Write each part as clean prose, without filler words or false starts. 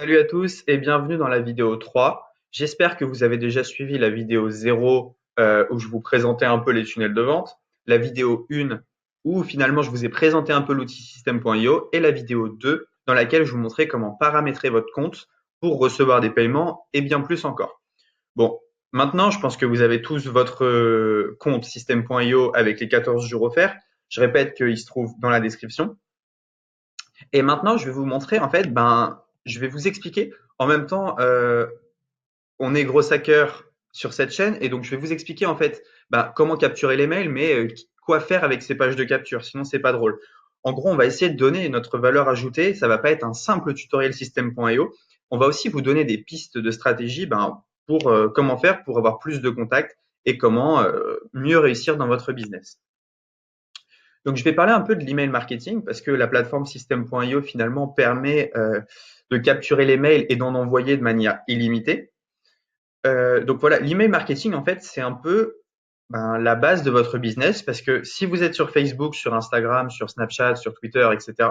Salut à tous et bienvenue dans la vidéo 3. J'espère que vous avez déjà suivi la vidéo 0 où je vous présentais un peu les tunnels de vente, la vidéo 1 où finalement je vous ai présenté un peu l'outil system.io et la vidéo 2 dans laquelle je vous montrais comment paramétrer votre compte pour recevoir des paiements et bien plus encore. Bon, maintenant je pense que vous avez tous votre compte system.io avec les 14 jours offerts. Je répète qu'il se trouve dans la description. Et maintenant, je vais vous montrer, en fait, je vais vous expliquer. En même temps, on est gros hacker sur cette chaîne, et donc je vais vous expliquer, en fait, comment capturer les mails, mais quoi faire avec ces pages de capture, sinon c'est pas drôle. En gros, on va essayer de donner notre valeur ajoutée. Ça va pas être un simple tutoriel system.io. On va aussi vous donner des pistes de stratégie, pour comment faire pour avoir plus de contacts et comment mieux réussir dans votre business. Donc, je vais parler un peu de l'email marketing parce que la plateforme System.io finalement permet de capturer les mails et d'en envoyer de manière illimitée. Donc voilà, l'email marketing en fait c'est un peu la base de votre business parce que si vous êtes sur Facebook, sur Instagram, sur Snapchat, sur Twitter, etc.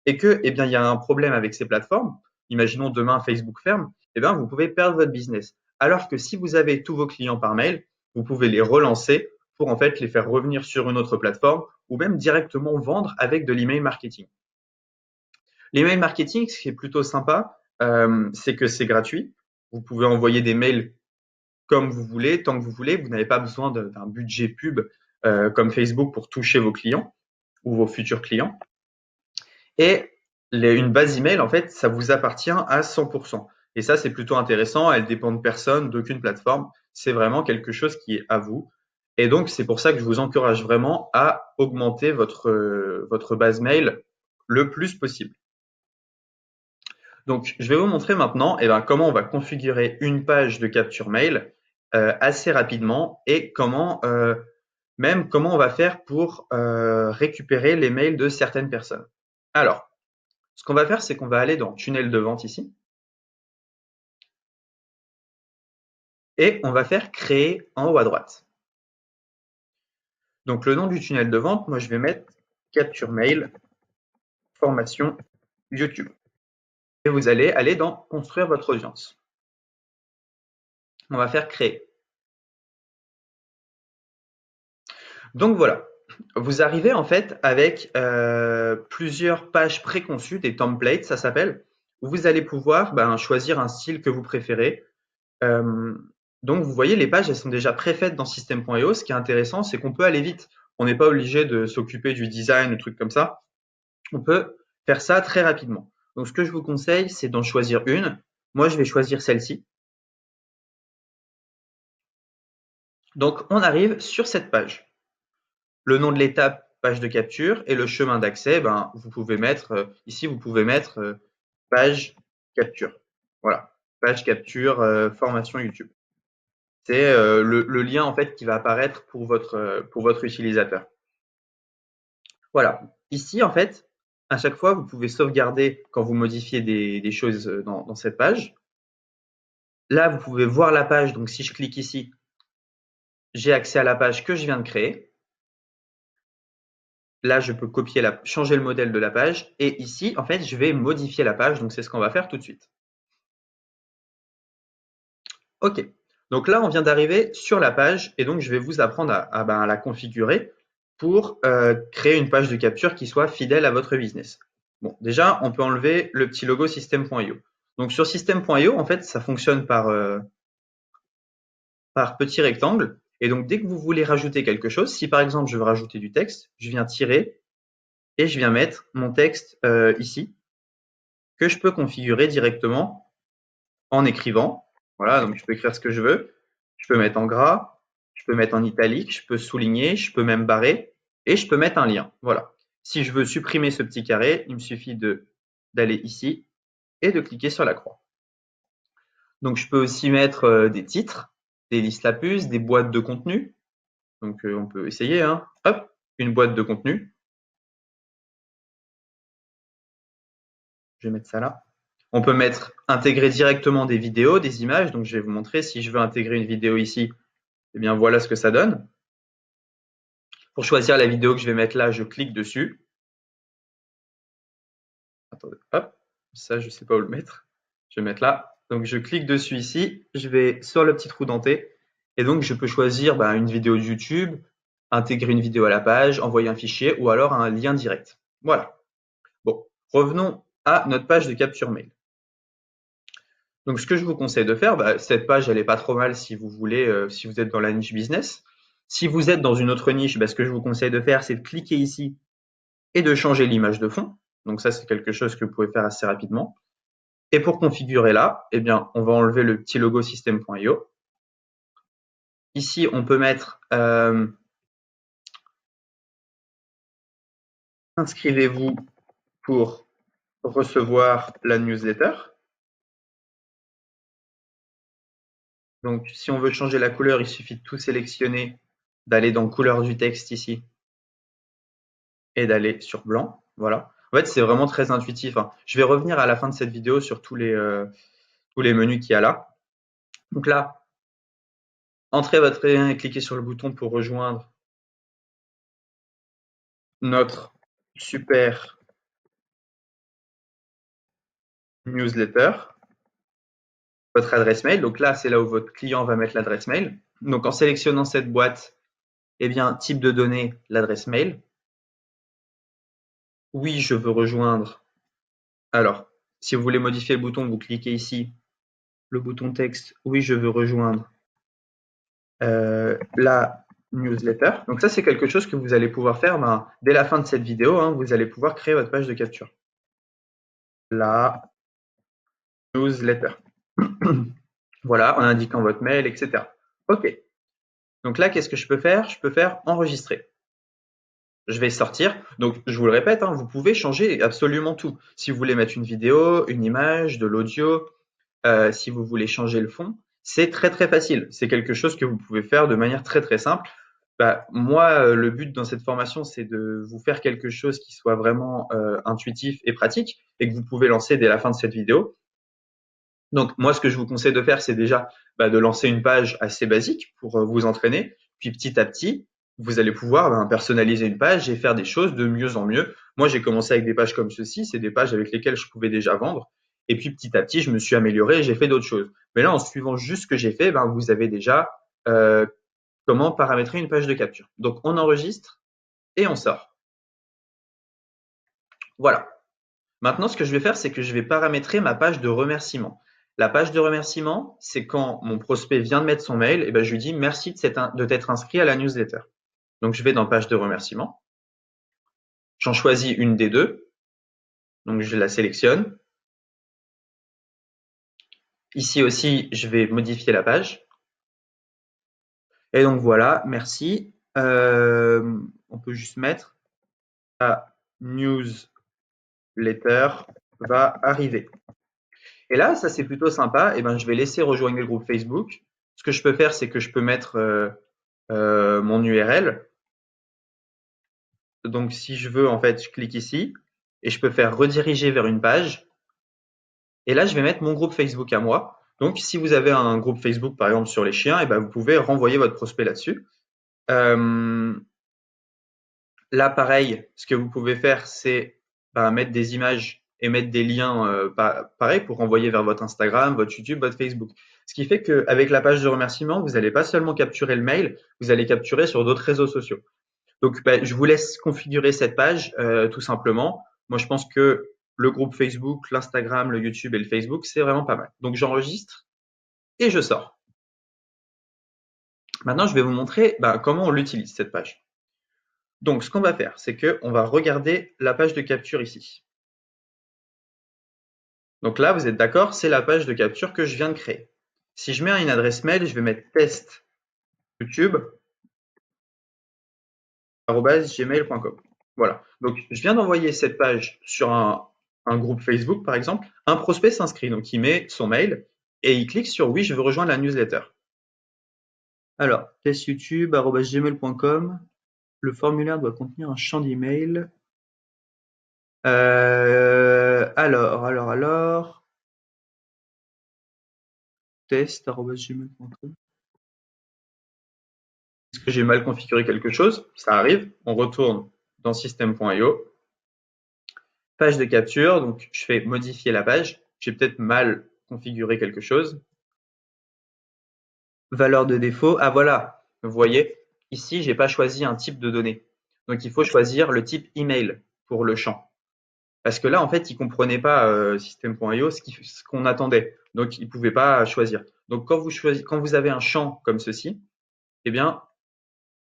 et que il y a un problème avec ces plateformes, imaginons demain Facebook ferme, vous pouvez perdre votre business. Alors que si vous avez tous vos clients par mail, vous pouvez les relancer pour en fait les faire revenir sur une autre plateforme ou même directement vendre avec de l'email marketing. L'email marketing, ce qui est plutôt sympa, c'est que c'est gratuit. Vous pouvez envoyer des mails comme vous voulez, tant que vous voulez. Vous n'avez pas besoin d'un budget pub comme Facebook pour toucher vos clients ou vos futurs clients. Et une base email, en fait, ça vous appartient à 100%. Et ça, c'est plutôt intéressant. Elle dépend de personne, d'aucune plateforme. C'est vraiment quelque chose qui est à vous. Et donc, c'est pour ça que je vous encourage vraiment à augmenter votre base mail le plus possible. Donc, je vais vous montrer maintenant comment on va configurer une page de capture mail assez rapidement et comment on va faire pour récupérer les mails de certaines personnes. Alors, ce qu'on va faire, c'est qu'on va aller dans tunnel de vente ici et on va faire créer en haut à droite. Donc, le nom du tunnel de vente, moi, je vais mettre capture mail formation YouTube. Et vous allez aller dans construire votre audience. On va faire créer. Donc voilà, vous arrivez en fait avec plusieurs pages préconçues, des templates, ça s'appelle, où vous allez pouvoir choisir un style que vous préférez. Euh, donc vous voyez, les pages, elles sont déjà préfaites dans System.io. Ce qui est intéressant, c'est qu'on peut aller vite. On n'est pas obligé de s'occuper du design ou trucs comme ça. On peut faire ça très rapidement. Donc ce que je vous conseille, c'est d'en choisir une. Moi, je vais choisir celle-ci. Donc on arrive sur cette page. Le nom de l'étape, page de capture, et le chemin d'accès, vous pouvez mettre, ici, vous pouvez mettre page capture. Voilà, page capture, formation YouTube. C'est le lien en fait qui va apparaître pour votre utilisateur. Voilà. Ici, en fait, à chaque fois, vous pouvez sauvegarder quand vous modifiez des choses dans cette page. Là, vous pouvez voir la page. Donc, si je clique ici, j'ai accès à la page que je viens de créer. Là, je peux changer le modèle de la page. Et ici, en fait, je vais modifier la page. Donc, c'est ce qu'on va faire tout de suite. OK. Donc là, on vient d'arriver sur la page et donc je vais vous apprendre à la configurer pour créer une page de capture qui soit fidèle à votre business. Bon, déjà, on peut enlever le petit logo system.io. Donc sur system.io, en fait, ça fonctionne par petit rectangle. Et donc, dès que vous voulez rajouter quelque chose, si par exemple je veux rajouter du texte, je viens tirer et je viens mettre mon texte ici, que je peux configurer directement en écrivant. Voilà, donc je peux écrire ce que je veux. Je peux mettre en gras, je peux mettre en italique, je peux souligner, je peux même barrer et je peux mettre un lien. Voilà. Si je veux supprimer ce petit carré, il me suffit d'aller ici et de cliquer sur la croix. Donc je peux aussi mettre des titres, des listes à puces, des boîtes de contenu. Donc on peut essayer, hein. Hop, une boîte de contenu. Je vais mettre ça là. On peut intégrer directement des vidéos, des images. Donc je vais vous montrer si je veux intégrer une vidéo ici. Eh bien voilà ce que ça donne. Pour choisir la vidéo que je vais mettre là, je clique dessus. Attendez, hop, ça je ne sais pas où le mettre. Je vais mettre là. Donc, je clique dessus ici. Je vais sur le petit trou denté. Et donc, je peux choisir une vidéo de YouTube, intégrer une vidéo à la page, envoyer un fichier ou alors un lien direct. Voilà. Bon, revenons à notre page de capture mail. Donc, ce que je vous conseille de faire, cette page, elle est pas trop mal si vous voulez, si vous êtes dans la niche business. Si vous êtes dans une autre niche, ce que je vous conseille de faire, c'est de cliquer ici et de changer l'image de fond. Donc ça, c'est quelque chose que vous pouvez faire assez rapidement. Et pour configurer là, on va enlever le petit logo system.io. Ici, on peut mettre inscrivez-vous pour recevoir la newsletter. Donc, si on veut changer la couleur, il suffit de tout sélectionner, d'aller dans couleur du texte ici et d'aller sur blanc. Voilà. En fait, c'est vraiment très intuitif. Je vais revenir à la fin de cette vidéo sur tous les menus qu'il y a là. Donc là, entrez votre lien et cliquez sur le bouton pour rejoindre notre super newsletter, votre adresse mail. Donc là, c'est là où votre client va mettre l'adresse mail. Donc en sélectionnant cette boîte, type de données, l'adresse mail. Oui, je veux rejoindre. Alors, si vous voulez modifier le bouton, vous cliquez ici, le bouton texte. Oui, je veux rejoindre la newsletter. Donc ça, c'est quelque chose que vous allez pouvoir faire dès la fin de cette vidéo. Vous allez pouvoir créer votre page de capture. La newsletter. Voilà, en indiquant votre mail, etc. OK. Donc là, qu'est-ce que je peux faire? Je peux faire enregistrer. Je vais sortir. Donc, je vous le répète, vous pouvez changer absolument tout. Si vous voulez mettre une vidéo, une image, de l'audio, si vous voulez changer le fond, c'est très très facile. C'est quelque chose que vous pouvez faire de manière très très simple. Moi, le but dans cette formation, c'est de vous faire quelque chose qui soit vraiment intuitif et pratique et que vous pouvez lancer dès la fin de cette vidéo. Donc, moi, ce que je vous conseille de faire, c'est déjà de lancer une page assez basique pour vous entraîner. Puis petit à petit, vous allez pouvoir personnaliser une page et faire des choses de mieux en mieux. Moi, j'ai commencé avec des pages comme ceci, c'est des pages avec lesquelles je pouvais déjà vendre. Et puis petit à petit, je me suis amélioré et j'ai fait d'autres choses. Mais là, en suivant juste ce que j'ai fait, vous avez déjà comment paramétrer une page de capture. Donc, on enregistre et on sort. Voilà. Maintenant, ce que je vais faire, c'est que je vais paramétrer ma page de remerciement. La page de remerciement, c'est quand mon prospect vient de mettre son mail, et je lui dis merci de t'être inscrit à la newsletter. Donc, je vais dans page de remerciement. J'en choisis une des deux. Donc, je la sélectionne. Ici aussi, je vais modifier la page. Et donc, voilà, merci. On peut juste mettre la newsletter va arriver. Et là, ça c'est plutôt sympa. Je vais laisser rejoindre le groupe Facebook. Ce que je peux faire, c'est que je peux mettre mon URL. Donc, si je veux, en fait, je clique ici et je peux faire rediriger vers une page. Et là, je vais mettre mon groupe Facebook à moi. Donc, si vous avez un groupe Facebook, par exemple, sur les chiens, vous pouvez renvoyer votre prospect là-dessus. Là, pareil, ce que vous pouvez faire, c'est mettre des images et mettre des liens, pareil, pour renvoyer vers votre Instagram, votre YouTube, votre Facebook. Ce qui fait qu'avec la page de remerciement, vous n'allez pas seulement capturer le mail, vous allez capturer sur d'autres réseaux sociaux. Donc, je vous laisse configurer cette page tout simplement. Moi, je pense que le groupe Facebook, l'Instagram, le YouTube et le Facebook, c'est vraiment pas mal. Donc, j'enregistre et je sors. Maintenant, je vais vous montrer comment on l'utilise, cette page. Donc, ce qu'on va faire, c'est qu'on va regarder la page de capture ici. Donc là, vous êtes d'accord, c'est la page de capture que je viens de créer. Si je mets une adresse mail, je vais mettre test youtube@gmail.com. Voilà. Donc, je viens d'envoyer cette page sur un groupe Facebook, par exemple. Un prospect s'inscrit, donc il met son mail et il clique sur oui, je veux rejoindre la newsletter. Alors, testyoutube@gmail.com. Le formulaire doit contenir un champ d'email. Alors. Test@gmail.com. Est-ce que j'ai mal configuré quelque chose? Ça arrive. On retourne dans system.io. Page de capture. Donc, je fais modifier la page. J'ai peut-être mal configurer quelque chose. Valeur de défaut, ah voilà, vous voyez, ici, j'ai pas choisi un type de données. Donc, il faut choisir le type email pour le champ. Parce que là, en fait, il comprenait pas System.io ce qu'on attendait. Donc, il pouvait pas choisir. Donc, quand vous avez un champ comme ceci, eh bien,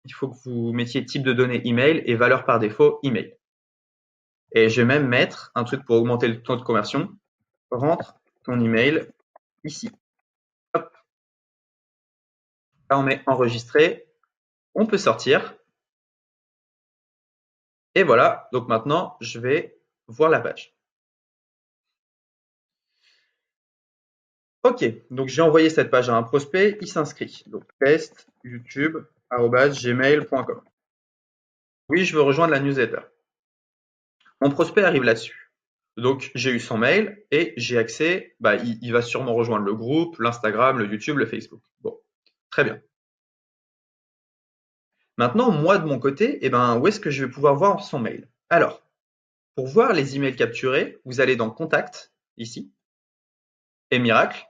il faut que vous mettiez type de données email et valeur par défaut email. Et je vais même mettre un truc pour augmenter le taux de conversion. Rentre ton email ici. Hop. Là, on met enregistrer. On peut sortir. Et voilà. Donc maintenant, je vais voir la page. Ok, donc j'ai envoyé cette page à un prospect, il s'inscrit. Donc test youtube@gmail.com. Oui, je veux rejoindre la newsletter. Mon prospect arrive là-dessus. Donc j'ai eu son mail et j'ai accès, il va sûrement rejoindre le groupe, l'Instagram, le YouTube, le Facebook. Bon, très bien. Maintenant, moi de mon côté, où est-ce que je vais pouvoir voir son mail? Alors, pour voir les emails capturés, vous allez dans Contact, ici, et miracle,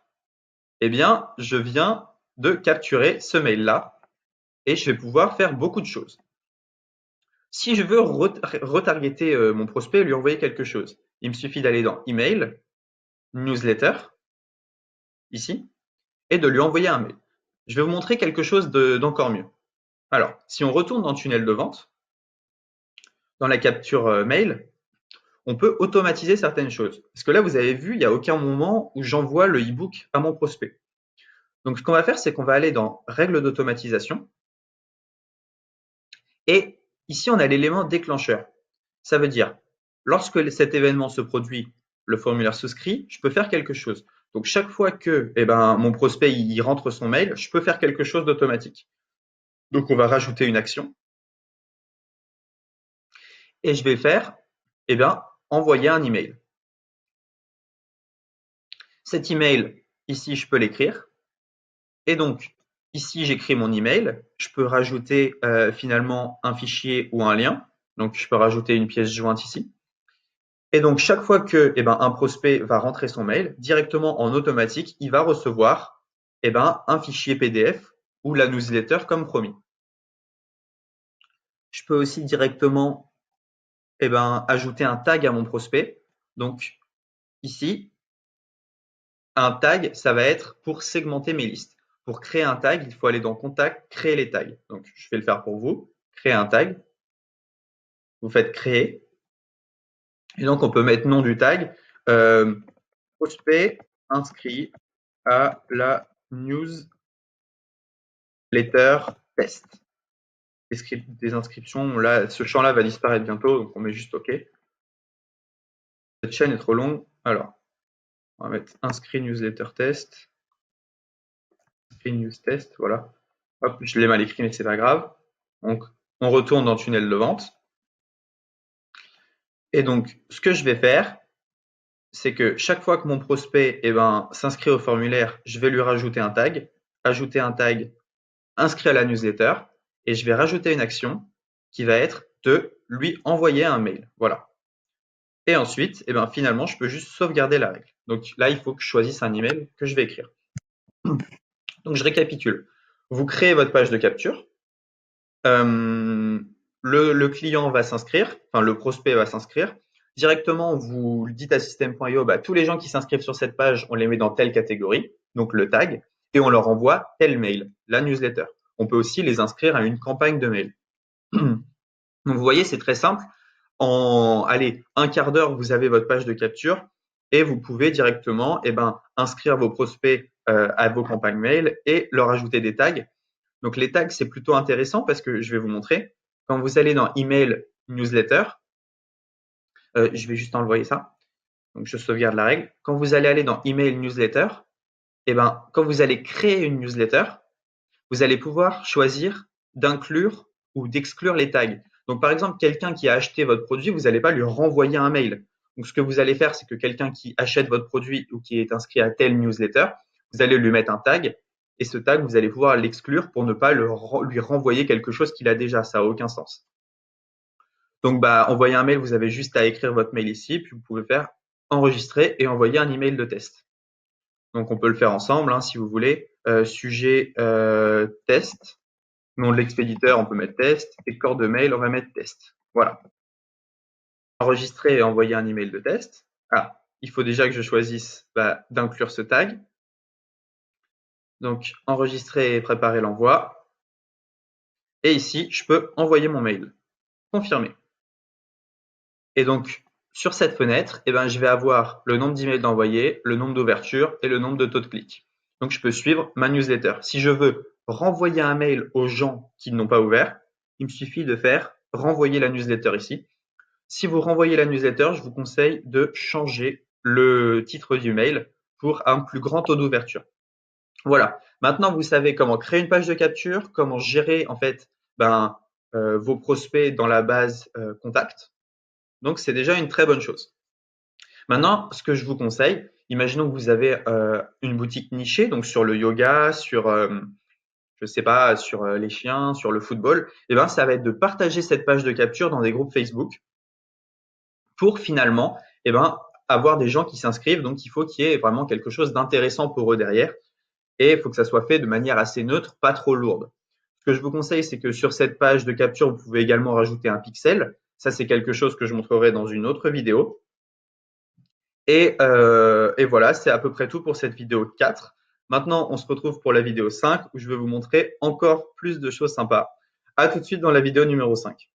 je viens de capturer ce mail-là et je vais pouvoir faire beaucoup de choses. Si je veux retargeter mon prospect et lui envoyer quelque chose, il me suffit d'aller dans Email, Newsletter, ici, et de lui envoyer un mail. Je vais vous montrer quelque chose d'encore mieux. Alors, si on retourne dans Tunnel de vente, dans la capture mail, on peut automatiser certaines choses. Parce que là, vous avez vu, il n'y a aucun moment où j'envoie le e-book à mon prospect. Donc, ce qu'on va faire, c'est qu'on va aller dans Règles d'automatisation. Et ici, on a l'élément déclencheur. Ça veut dire, lorsque cet événement se produit, le formulaire souscrit, je peux faire quelque chose. Donc, chaque fois que mon prospect il rentre son mail, je peux faire quelque chose d'automatique. Donc, on va rajouter une action. Et je vais faire, envoyer un email. Cet email, ici, je peux l'écrire. Et donc, ici, j'écris mon email. Je peux rajouter finalement un fichier ou un lien. Donc, je peux rajouter une pièce jointe ici. Et donc, chaque fois que un prospect va rentrer son mail, directement en automatique, il va recevoir un fichier PDF ou la newsletter comme promis. Je peux aussi directement ajouter un tag à mon prospect. Donc, ici, un tag, ça va être pour segmenter mes listes. Pour créer un tag, il faut aller dans Contact, créer les tags. Donc, je vais le faire pour vous. Créer un tag. Vous faites créer. Et donc, on peut mettre nom du tag. Prospect inscrit à la newsletter test. Des inscriptions, là, ce champ-là va disparaître bientôt, donc on met juste OK. Cette chaîne est trop longue. Alors, on va mettre inscrit newsletter test. Inscrit news test, voilà. Hop, je l'ai mal écrit, mais c'est pas grave. Donc, on retourne dans tunnel de vente. Et donc, ce que je vais faire, c'est que chaque fois que mon prospect s'inscrit au formulaire, je vais lui rajouter un tag, ajouter un tag inscrit à la newsletter, et je vais rajouter une action qui va être de lui envoyer un mail. Voilà. Et ensuite, finalement, je peux juste sauvegarder la règle. Donc là, il faut que je choisisse un email que je vais écrire. Donc je récapitule. Vous créez votre page de capture. Le client va s'inscrire, enfin le prospect va s'inscrire. Directement, vous dites à System.io, tous les gens qui s'inscrivent sur cette page, on les met dans telle catégorie, donc le tag, et on leur envoie tel mail, la newsletter. On peut aussi les inscrire à une campagne de mail. Donc vous voyez, c'est très simple. En un quart d'heure, vous avez votre page de capture et vous pouvez directement inscrire vos prospects à vos campagnes mail et leur ajouter des tags. Donc les tags, c'est plutôt intéressant parce que je vais vous montrer. Quand vous allez dans Email Newsletter, je vais juste envoyer ça. Donc je sauvegarde la règle. Quand vous allez aller dans Email Newsletter, quand vous allez créer une newsletter, vous allez pouvoir choisir d'inclure ou d'exclure les tags. Donc, par exemple, quelqu'un qui a acheté votre produit, vous n'allez pas lui renvoyer un mail. Donc, ce que vous allez faire, c'est que quelqu'un qui achète votre produit ou qui est inscrit à telle newsletter, vous allez lui mettre un tag et ce tag, vous allez pouvoir l'exclure pour ne pas lui renvoyer quelque chose qu'il a déjà. Ça n'a aucun sens. Donc, envoyer un mail, vous avez juste à écrire votre mail ici, puis vous pouvez faire enregistrer et envoyer un email de test. Donc, on peut le faire ensemble hein, si vous voulez. Sujet test. Nom de l'expéditeur, on peut mettre test. Et corps de mail, on va mettre test. Voilà. Enregistrer et envoyer un email de test. Ah, il faut déjà que je choisisse d'inclure ce tag. Donc, enregistrer et préparer l'envoi. Et ici, je peux envoyer mon mail. Confirmer. Et donc, sur cette fenêtre, je vais avoir le nombre d'emails d'envoyés, le nombre d'ouvertures et le nombre de taux de clics. Donc, je peux suivre ma newsletter. Si je veux renvoyer un mail aux gens qui ne l'ont pas ouvert, il me suffit de faire renvoyer la newsletter ici. Si vous renvoyez la newsletter, je vous conseille de changer le titre du mail pour un plus grand taux d'ouverture. Voilà. Maintenant, vous savez comment créer une page de capture, comment gérer en fait vos prospects dans la base contact. Donc, c'est déjà une très bonne chose. Maintenant, ce que je vous conseille, imaginons que vous avez une boutique nichée, donc sur le yoga, sur, je sais pas, sur les chiens, sur le football, ça va être de partager cette page de capture dans des groupes Facebook pour finalement, avoir des gens qui s'inscrivent. Donc, il faut qu'il y ait vraiment quelque chose d'intéressant pour eux derrière et il faut que ça soit fait de manière assez neutre, pas trop lourde. Ce que je vous conseille, c'est que sur cette page de capture, vous pouvez également rajouter un pixel. Ça, c'est quelque chose que je montrerai dans une autre vidéo. Et voilà, c'est à peu près tout pour cette vidéo 4. Maintenant, on se retrouve pour la vidéo 5 où je vais vous montrer encore plus de choses sympas. À tout de suite dans la vidéo numéro 5.